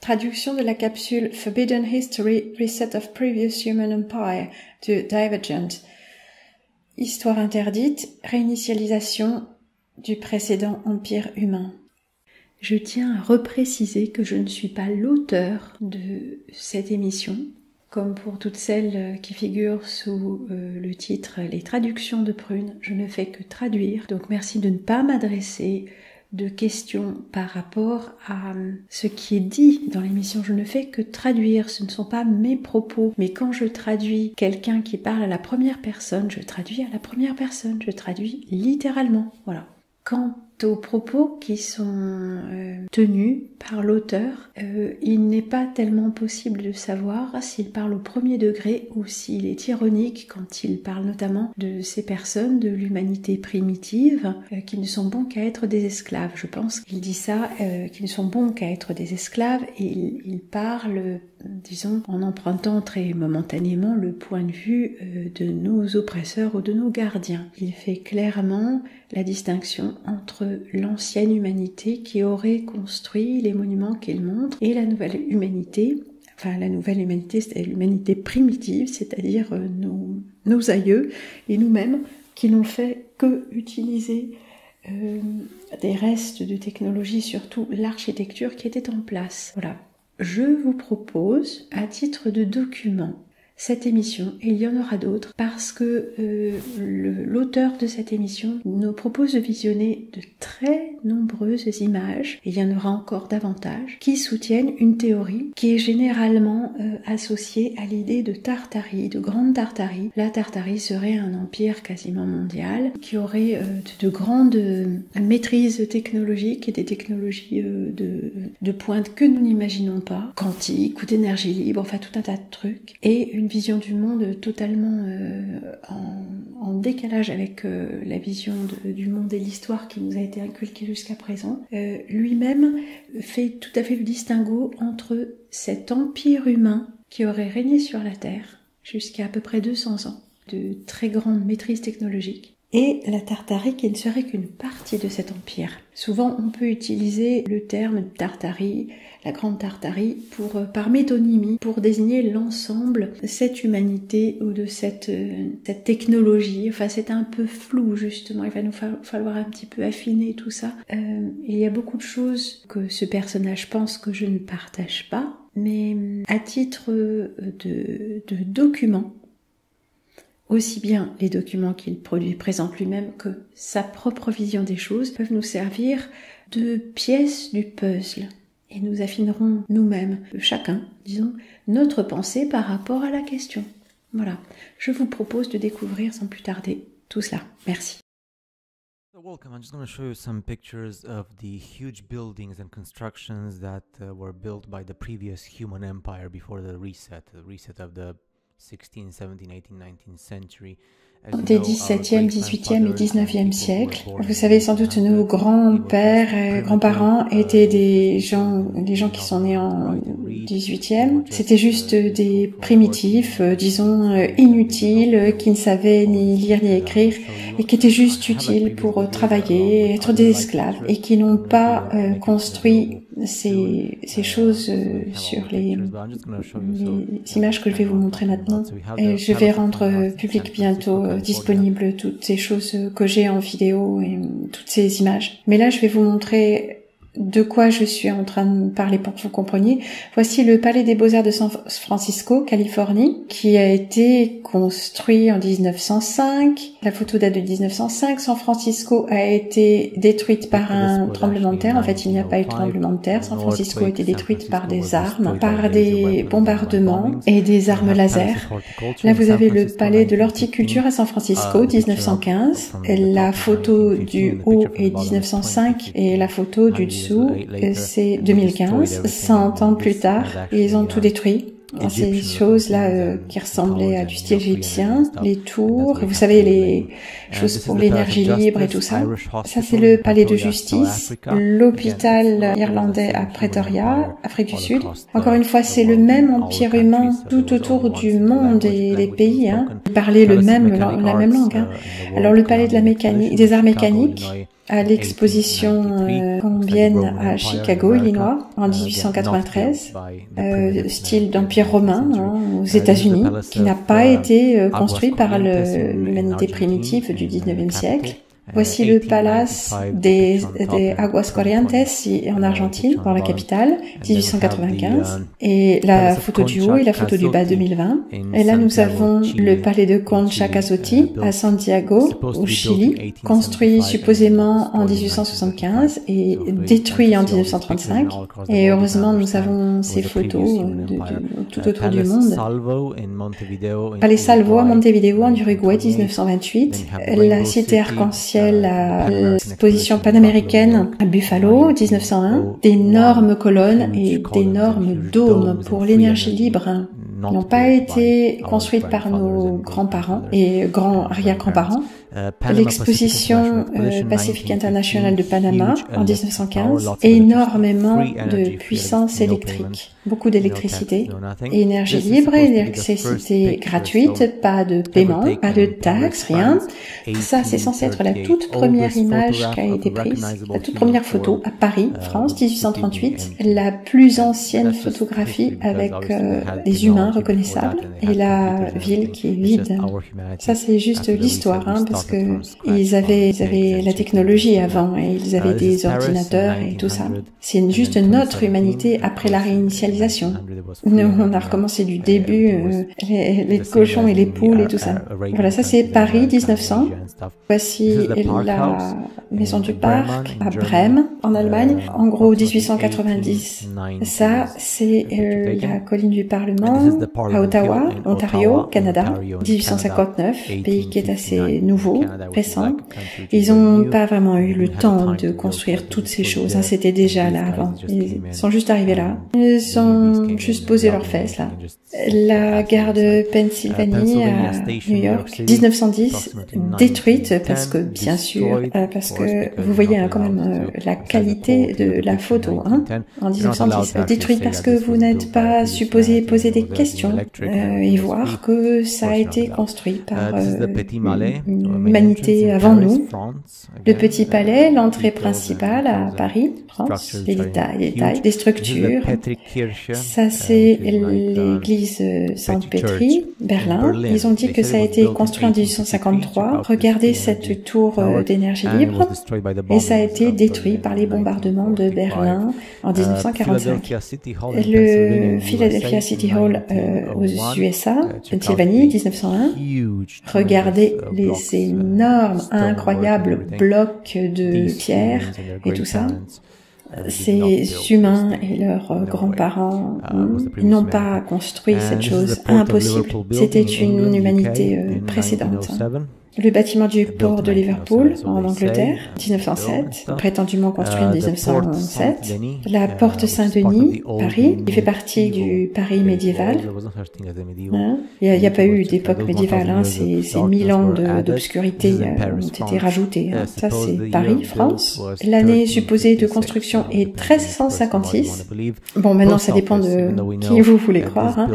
Traduction de la capsule Forbidden History, Reset of Previous Human Empire de Divergent. Histoire interdite, réinitialisation du précédent empire humain. Je tiens à repréciser que je ne suis pas l'auteur de cette émission. Comme pour toutes celles qui figurent sous le titre « Les traductions de Prune », je ne fais que traduire. Donc merci de ne pas m'adresser de questions par rapport à ce qui est dit dans l'émission. Je ne fais que traduire, ce ne sont pas mes propos. Mais quand je traduis quelqu'un qui parle à la première personne, je traduis à la première personne, je traduis littéralement. Voilà. Quant aux propos qui sont tenus par l'auteur, il n'est pas tellement possible de savoir s'il parle au premier degré ou s'il est ironique quand il parle notamment de ces personnes de l'humanité primitive qui ne sont bons qu'à être des esclaves. Je pense qu'il dit ça, qu'ils ne sont bons qu'à être des esclaves, et il parle, disons, en empruntant très momentanément le point de vue de nos oppresseurs ou de nos gardiens. Il fait clairement la distinction entre l'ancienne humanité qui aurait construit les monuments qu'il montre et la nouvelle humanité. Enfin, la nouvelle humanité, c'est l'humanité primitive, c'est-à-dire nos aïeux et nous-mêmes qui n'ont fait que utiliser des restes de technologie, surtout l'architecture qui était en place. Voilà. Je vous propose, à titre de document, cette émission, et il y en aura d'autres, parce que l'auteur de cette émission nous propose de visionner de très nombreuses images, et il y en aura encore davantage, qui soutiennent une théorie qui est généralement associée à l'idée de Tartarie, de Grande Tartarie. La Tartarie serait un empire quasiment mondial, qui aurait de grandes maîtrises technologiques et des technologies de pointe que nous n'imaginons pas, quantique ou d'énergie libre, enfin tout un tas de trucs, et une vision du monde totalement en décalage avec la vision du monde et l'histoire qui nous a été inculquée jusqu'à présent. Lui-même fait tout à fait le distinguo entre cet empire humain qui aurait régné sur la Terre jusqu'à peu près 200 ans, de très grande maîtrise technologique, et la Tartarie qui ne serait qu'une partie de cet empire. Souvent, on peut utiliser le terme Tartarie, la Grande Tartarie, par métonymie, pour désigner l'ensemble de cette humanité ou de cette technologie. Enfin, c'est un peu flou, justement. Il va nous falloir un petit peu affiner tout ça. Il y a beaucoup de choses que ce personnage pense que je ne partage pas, mais à titre de document, aussi bien les documents qu'il présente lui-même que sa propre vision des choses peuvent nous servir de pièces du puzzle. Et nous affinerons nous-mêmes, chacun, disons, notre pensée par rapport à la question. Voilà. Je vous propose de découvrir sans plus tarder tout cela. Merci. So welcome. I'm just going to show you some pictures of the huge buildings and constructions that were built by the previous human empire before the reset of the 16th, 17th, 18th, 19th century. Des 17e, 18e et 19e siècles. Vous savez, sans doute, nos grands-pères et grands-parents étaient des gens qui sont nés en 18e. C'était juste des primitifs, disons, inutiles, qui ne savaient ni lire ni écrire, et qui étaient juste utiles pour travailler, être des esclaves, et qui n'ont pas construit ces choses sur les images que je vais vous montrer maintenant. Et je vais rendre public bientôt disponible toutes ces choses que j'ai en vidéo et toutes ces images. Mais là, je vais vous montrer de quoi je suis en train de parler pour que vous compreniez. Voici le Palais des Beaux-Arts de San Francisco, Californie, qui a été construit en 1905. La photo date de 1905. San Francisco a été détruite par un tremblement de terre. En fait, il n'y a pas eu de tremblement de terre. San Francisco a été détruite par des armes, par des bombardements et des armes laser. Là, vous avez le Palais de l'Horticulture à San Francisco, 1915. La photo du haut est 1905 et la photo du dessous, c'est 2015, 100 ans plus tard, et ils ont tout détruit. Ces choses-là qui ressemblaient à du style égyptien, les tours, vous savez, les choses pour l'énergie libre et tout ça. Ça, c'est le palais de justice, l'hôpital irlandais à Pretoria, Afrique du Sud. Encore une fois, c'est le même empire humain tout autour du monde et des pays, hein. Ils parlaient la même langue, hein. Alors, le palais de la mécanique, des arts mécaniques, à l'exposition colombienne à Chicago, Illinois, en 1893, style d'empire romain aux États-Unis, qui n'a pas été construit par l'humanité primitive du 19e siècle. Voici le palace des Aguas Corrientes en Argentine, dans la capitale, 1895. Et la photo du haut et la photo du bas 2020. Et là, nous avons le palais de Concha Casotti à Santiago, au Chili, construit supposément en 1875 et détruit en 1935. Et heureusement, nous avons ces photos tout autour du monde. Palais Salvo à Montevideo, en Uruguay, 1928. La cité arc-en-ciel à l'exposition panaméricaine à Buffalo, 1901, d'énormes colonnes et d'énormes dômes pour l'énergie libre n'ont pas été construites par nos grands-parents et grands-arrière-grands-parents. L'exposition Pacific International de Panama en 1915, énormément de puissance électrique, beaucoup d'électricité, énergie libre, électricité gratuite, pas de paiement, pas de taxes, rien. Ça, c'est censé être la toute première image qui a été prise, la toute première photo à Paris, France, 1838, la plus ancienne photographie avec des humains reconnaissables et la ville qui est vide. Ça, c'est juste l'histoire, parce que ils avaient la technologie avant et ils avaient des ordinateurs et tout ça. C'est juste notre humanité après la réinitialisation. Nous, on a recommencé du début, les cochons et les poules et tout ça. Voilà, ça c'est Paris 1900. Voici la maison du parc à Brême, en Allemagne. En gros, 1890. Ça, c'est la colline du Parlement à Ottawa, Ontario, Canada. 1859, pays qui est assez nouveau, récent. Ils n'ont pas vraiment eu le temps de construire toutes ces choses. C'était déjà là avant. Ils sont juste arrivés là. Ils ont juste posé leurs fesses là. La gare de Pennsylvanie à New York, 1910, détruite parce que, bien sûr, parce que vous voyez quand même la qualité de la photo en 1910. Détruite parce que vous n'êtes pas supposé poser des questions et voir que ça a été construit par l'humanité avant nous. Le Petit Palais, l'entrée principale à Paris, France, les détails, des structures. Ça, c'est l'église Sainte-Pétrie, Berlin. Ils ont dit que ça a été construit en 1853. Regardez cette tour d'énergie libre. Et ça a été détruit par les bombardements de Berlin en 1945. Le Philadelphia City Hall aux USA, Pennsylvanie, 1901. Regardez les énormes, incroyables blocs de pierre et tout ça. Ces humains et leurs grands-parents n'ont pas construit cette chose impossible. C'était une humanité précédente. Le bâtiment du port de Liverpool, en Angleterre, 1907, prétendument construit en 1907. La porte Saint-Denis, Paris, qui fait partie du Paris médiéval. Il n'y a pas eu d'époque médiévale, ces 1000 ans d'obscurité ont été rajoutés. Ça, c'est Paris, France. L'année supposée de construction est 1356. Bon, maintenant, ça dépend de qui vous voulez croire.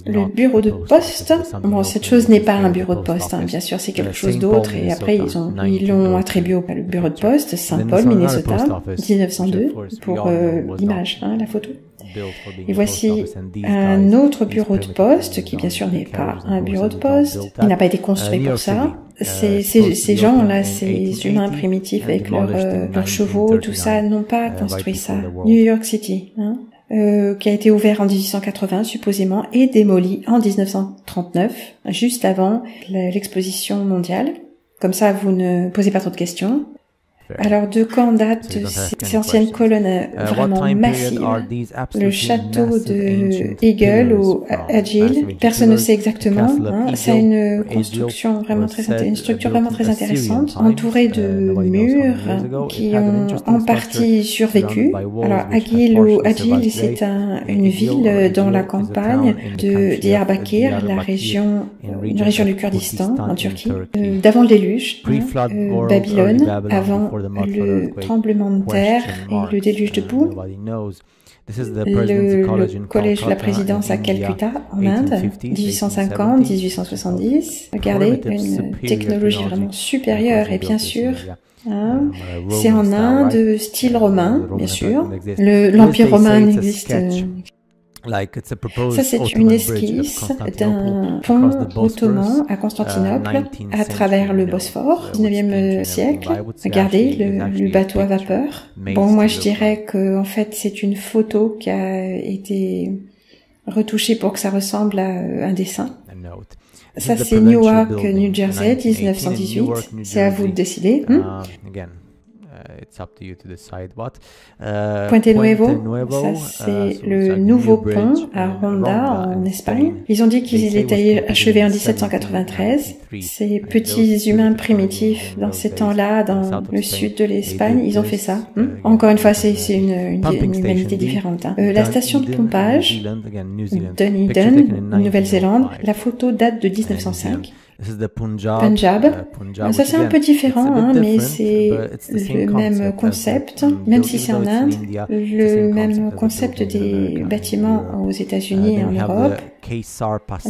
Le bureau de poste, bon, cette chose n'est pas un bureau de poste, bien sûr, c'est quelque chose d'autre, et après ils l'ont attribué au bureau de poste Saint-Paul, Minnesota, 1902, pour l'image, la photo. Et voici un autre bureau de poste qui bien sûr n'est pas un bureau de poste, il n'a pas été construit pour ça. Ces gens-là, ces humains primitifs avec leurs chevaux, tout ça, n'ont pas construit ça. New York City, qui a été ouvert en 1880 supposément et démoli en 1939, juste avant l'exposition mondiale. Comme ça, vous ne posez pas trop de questions. Alors, de quand datent ces anciennes colonnes vraiment massives? Le château de Eagle ou Agile, personne ne sait exactement. C'est une construction vraiment une structure vraiment très intéressante, entourée de murs qui ont en partie survécu. Alors, Agile ou Agile, c'est une ville dans la campagne de Diyarbakir, une région du Kurdistan en Turquie, d'avant le déluge, Babylone, avant le tremblement de terre et le déluge de boue. le collège de la présidence à Calcutta, en Inde, 1850-1870. Regardez, une technologie vraiment supérieure. Et bien sûr, c'est en Inde, style romain, bien sûr. L'Empire romain existe. Ça, c'est une esquisse d'un pont ottoman à Constantinople à travers le Bosphore, 19e siècle. Regardez, le bateau à vapeur. Bon, moi, je dirais que, en fait, c'est une photo qui a été retouchée pour que ça ressemble à un dessin. Ça, c'est Newark, New Jersey, 1918. C'est à vous de décider. It's up to you to decide what. Puente Nuevo, ça c'est le nouveau pont à Ronda en Espagne. Ils ont dit qu'ils étaient achevés en 1793. Ces petits humains primitifs dans ces temps-là, dans le sud de l'Espagne, ils ont fait ça. Encore une fois, c'est une humanité différente. La station de pompage, Dunedin, Nouvelle-Zélande, la photo date de 1905. Punjab. Ça c'est un peu différent, mais c'est le même concept, même si c'est en Inde, le même concept des bâtiments aux États-Unis et en Europe.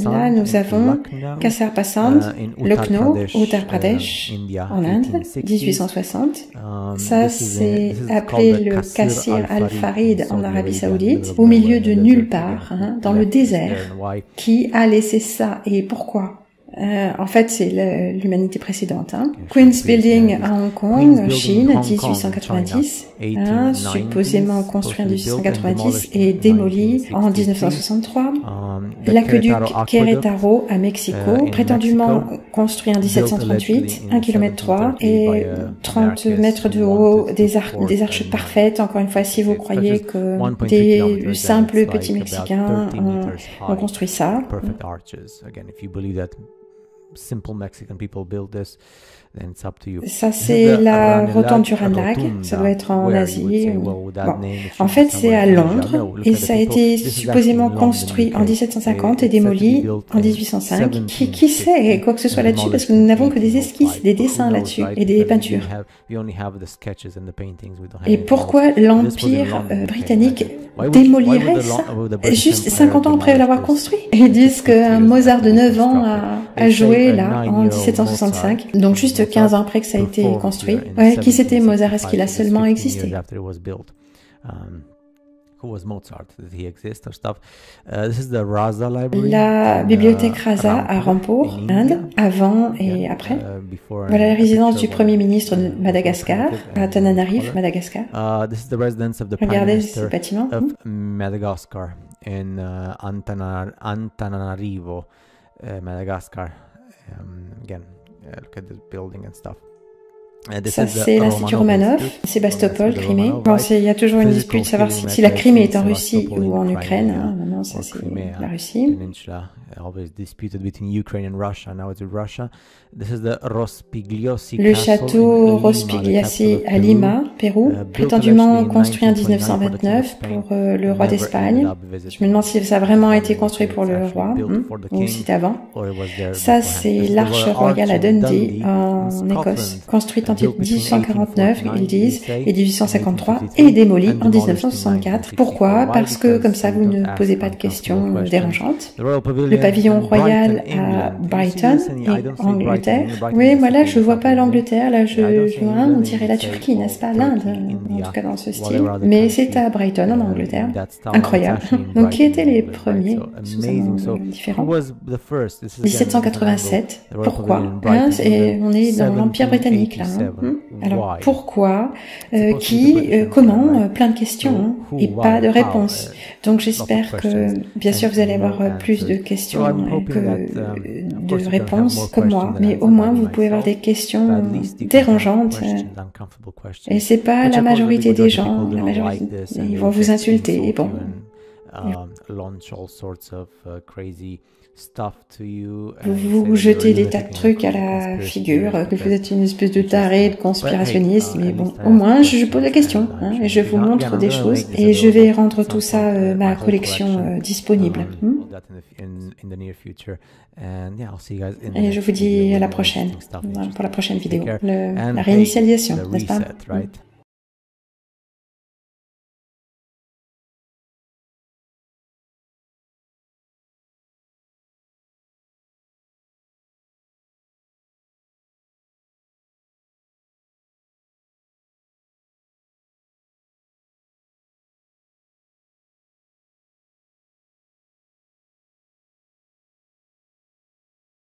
Là, nous avons Kasar Passand, Lucknow, Uttar Pradesh, en Inde, 1860. Ça, c'est appelé le Qasr al-Farid en Arabie Saoudite, au milieu de nulle part, dans le désert. Qui a laissé ça et pourquoi? En fait, c'est l'humanité précédente. Queen's Building à Hong Kong, Chine, 1890, supposément construit en 1890 et démoli en 1963. L'aqueduc Querétaro à Mexico, prétendument construit en 1738, 1,3 km et 30 mètres de haut, des arches parfaites. Encore une fois, si vous croyez que des simples petits Mexicains ont construit ça. Simple Mexican people build this, then it's up to you. Ça, c'est la rotonde du Ranelagh. Ça doit être en Asie. Bon. En fait, c'est à Londres et ça a été supposément construit en 1750 et démoli en 1805. Qui sait quoi que ce soit là-dessus parce que nous n'avons que des esquisses, des dessins là-dessus et des peintures. Et pourquoi l'Empire britannique démolirait ça juste 50 ans après l'avoir construit? Ils disent qu'un Mozart de 9 ans a joué là en 1765, donc juste 15 ans après que ça a été construit. Ouais, qui c'était Mozart? Est-ce qu'il a seulement existé? La bibliothèque Rasa à Rampur, Inde, avant et après. Voilà la résidence du Premier ministre de Madagascar, à Tananarive, Madagascar. Regardez ce bâtiment. Madagascar, in Antananarivo, Madagascar. Again, look at this building and stuff. Ça, c'est l'Institut Romanov, Sébastopol, Crimée. Bon, il y a toujours une dispute de savoir si la Crimée est en Russie ou en Ukraine. Maintenant, ça, c'est la Russie. Le château Rospigliosi à Lima, Pérou, prétendument construit en 1929 pour le roi d'Espagne. Je me demande si ça a vraiment été construit pour le roi, ou si c'était avant. Ça, c'est l'Arche royale à Dundee, en Écosse, construite en 1849, ils disent, et 1853, et démolie en 1964. Pourquoi? Parce que, comme ça, vous ne posez pas de questions dérangeantes. Le pavillon royal à Brighton, en Angleterre. Oui, voilà, je vois pas l'Angleterre, là, on dirait la Turquie, n'est-ce pas? L'Inde, en tout cas dans ce style. Mais c'est à Brighton, en Angleterre. Incroyable. Donc, qui étaient les premiers? Différents. 1787. Pourquoi? Et on est dans l'Empire britannique, là. Alors, pourquoi? Comment? Plein de questions et pas de réponses. Donc, j'espère que, bien sûr, vous allez avoir plus de questions que de réponses comme moi, mais au moins, vous pouvez avoir des questions dérangeantes. Et c'est pas la majorité des gens. La majorité, ils vont vous insulter. Et bon. Vous jetez des tas de trucs à la figure, que vous êtes une espèce de taré, de conspirationniste, mais bon, au moins je pose la question, et je vous montre des choses, et je vais rendre tout ça, ma collection disponible. Et je vous dis à la prochaine, pour la prochaine vidéo, la réinitialisation, n'est-ce pas?